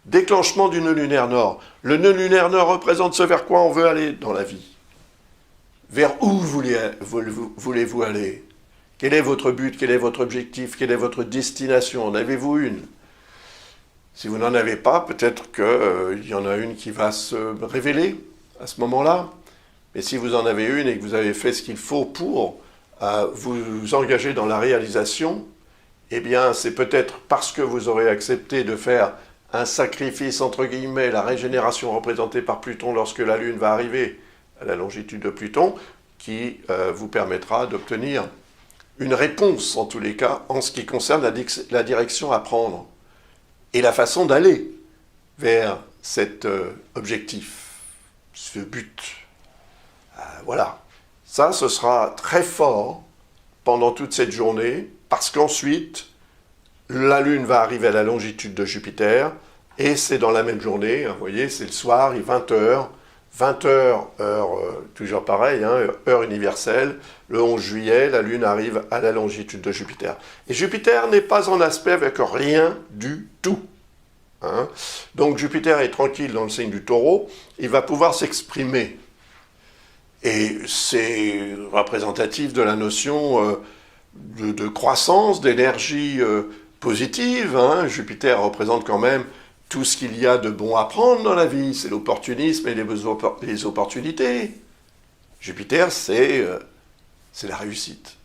Déclenchement du nœud lunaire nord. Le nœud lunaire nord représente ce vers quoi on veut aller dans la vie. Vers où voulez-vous aller? Quel est votre but? Quel est votre objectif? Quelle est votre destination? En avez-vous une? Si vous n'en avez pas, peut-être qu'il y en a une qui va se révéler à ce moment-là. Mais si vous en avez une et que vous avez fait ce qu'il faut pour vous engager dans la réalisation, eh bien, c'est peut-être parce que vous aurez accepté de faire un sacrifice, entre guillemets, la régénération représentée par Pluton lorsque la Lune va arriver à la longitude de Pluton, qui vous permettra d'obtenir une réponse, en tous les cas, en ce qui concerne la direction à prendre et la façon d'aller vers cet objectif, ce but. Voilà. Ça, ce sera très fort pendant toute cette journée, parce qu'ensuite, la Lune va arriver à la longitude de Jupiter, et c'est dans la même journée, vous voyez, c'est le soir, il est 20h, 20h, heure, toujours pareil, heure universelle, le 11 juillet, la Lune arrive à la longitude de Jupiter. Et Jupiter n'est pas en aspect avec rien du tout. Donc Jupiter est tranquille dans le signe du Taureau, il va pouvoir s'exprimer. Et c'est représentatif de la notion de croissance, d'énergie positive. Jupiter représente quand même tout ce qu'il y a de bon à prendre dans la vie, c'est l'opportunisme et les opportunités. Jupiter, c'est la réussite.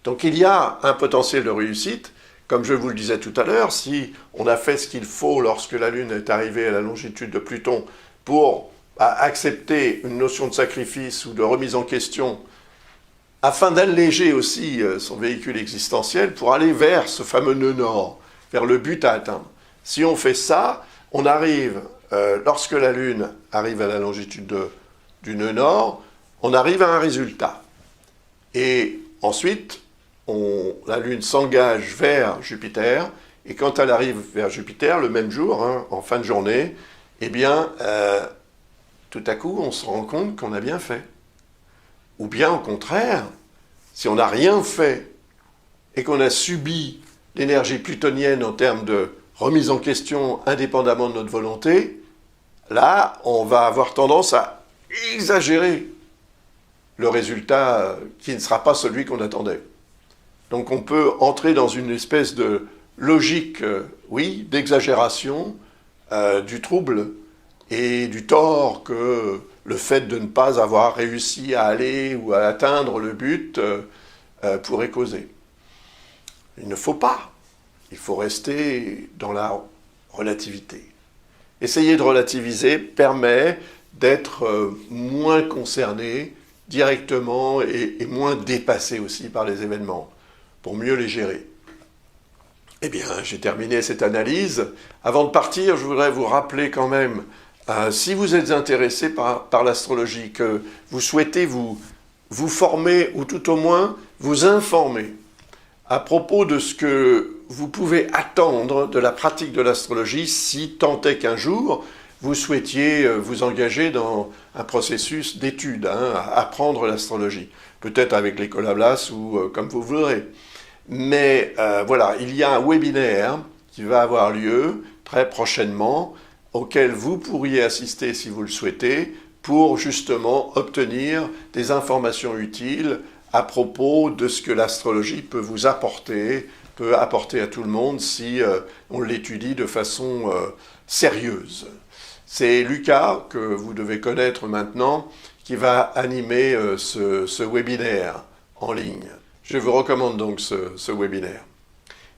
Donc il y a un potentiel de réussite, comme je vous le disais tout à l'heure, si on a fait ce qu'il faut lorsque la Lune est arrivée à la longitude de Pluton pour accepter une notion de sacrifice ou de remise en question, afin d'alléger aussi son véhicule existentiel pour aller vers ce fameux nœud nord, vers le but à atteindre. Si on fait ça, on arrive, lorsque la Lune arrive à la longitude du nœud nord, on arrive à un résultat. Et ensuite, la Lune s'engage vers Jupiter, et quand elle arrive vers Jupiter, le même jour, en fin de journée, eh bien, tout à coup, on se rend compte qu'on a bien fait. Ou bien, au contraire, si on n'a rien fait, et qu'on a subi l'énergie plutonienne en termes de remise en question indépendamment de notre volonté, là, on va avoir tendance à exagérer le résultat qui ne sera pas celui qu'on attendait. Donc on peut entrer dans une espèce de logique, oui, d'exagération, du trouble et du tort que le fait de ne pas avoir réussi à aller ou à atteindre le but pourrait causer. Il ne faut pas. Il faut rester dans la relativité. Essayer de relativiser permet d'être moins concerné directement et moins dépassé aussi par les événements, pour mieux les gérer. Eh bien, j'ai terminé cette analyse. Avant de partir, je voudrais vous rappeler quand même, si vous êtes intéressé par l'astrologie, que vous souhaitez vous former ou tout au moins vous informer à propos de ce que vous pouvez attendre de la pratique de l'astrologie si tant est qu'un jour vous souhaitiez vous engager dans un processus d'étude, à apprendre l'astrologie. Peut-être avec l'école Ablas ou comme vous voudrez. Mais voilà, il y a un webinaire qui va avoir lieu très prochainement, auquel vous pourriez assister si vous le souhaitez, pour justement obtenir des informations utiles à propos de ce que l'astrologie peut vous apporter, peut apporter à tout le monde si on l'étudie de façon sérieuse. C'est Lucas, que vous devez connaître maintenant, qui va animer ce webinaire en ligne. Je vous recommande donc ce webinaire.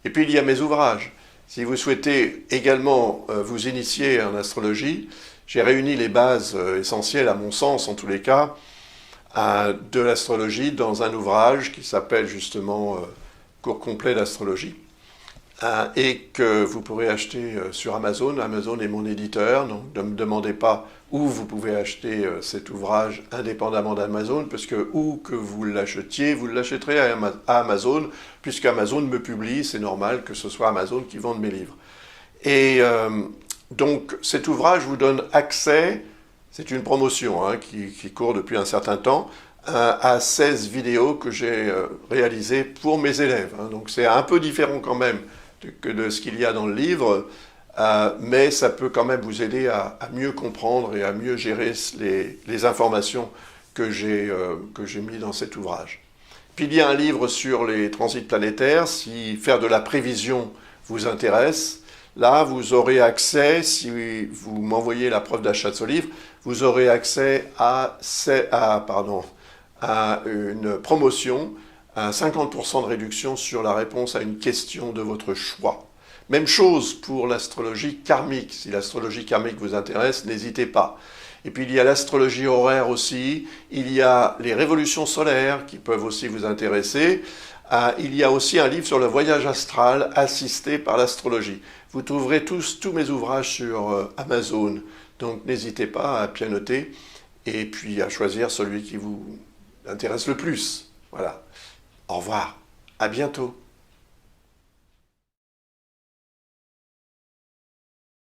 Et puis il y a mes ouvrages. Si vous souhaitez également vous initier en astrologie, j'ai réuni les bases essentielles, à mon sens en tous les cas, de l'astrologie dans un ouvrage qui s'appelle justement Cours complet d'astrologie, et que vous pourrez acheter sur Amazon. Amazon est mon éditeur, donc ne me demandez pas où vous pouvez acheter cet ouvrage indépendamment d'Amazon, parce que où que vous l'achetiez, vous l'achèterez à Amazon, puisqu'Amazon me publie, c'est normal que ce soit Amazon qui vende mes livres. Et donc cet ouvrage vous donne accès, c'est une promotion qui court depuis un certain temps, à 16 vidéos que j'ai réalisées pour mes élèves. Donc c'est un peu différent quand même que de ce qu'il y a dans le livre, mais ça peut quand même vous aider à mieux comprendre et à mieux gérer les informations que j'ai mis dans cet ouvrage. Puis il y a un livre sur les transits planétaires, si faire de la prévision vous intéresse. Là, vous aurez accès, si vous m'envoyez la preuve d'achat de ce livre, vous aurez accès à une promotion, à 50% de réduction sur la réponse à une question de votre choix. Même chose pour l'astrologie karmique. Si l'astrologie karmique vous intéresse, n'hésitez pas. Et puis il y a l'astrologie horaire aussi, il y a les révolutions solaires qui peuvent aussi vous intéresser. Il y a aussi un livre sur le voyage astral assisté par l'astrologie. Vous trouverez tous mes ouvrages sur Amazon, donc n'hésitez pas à pianoter et puis à choisir celui qui vous intéresse le plus. Voilà. Au revoir, à bientôt.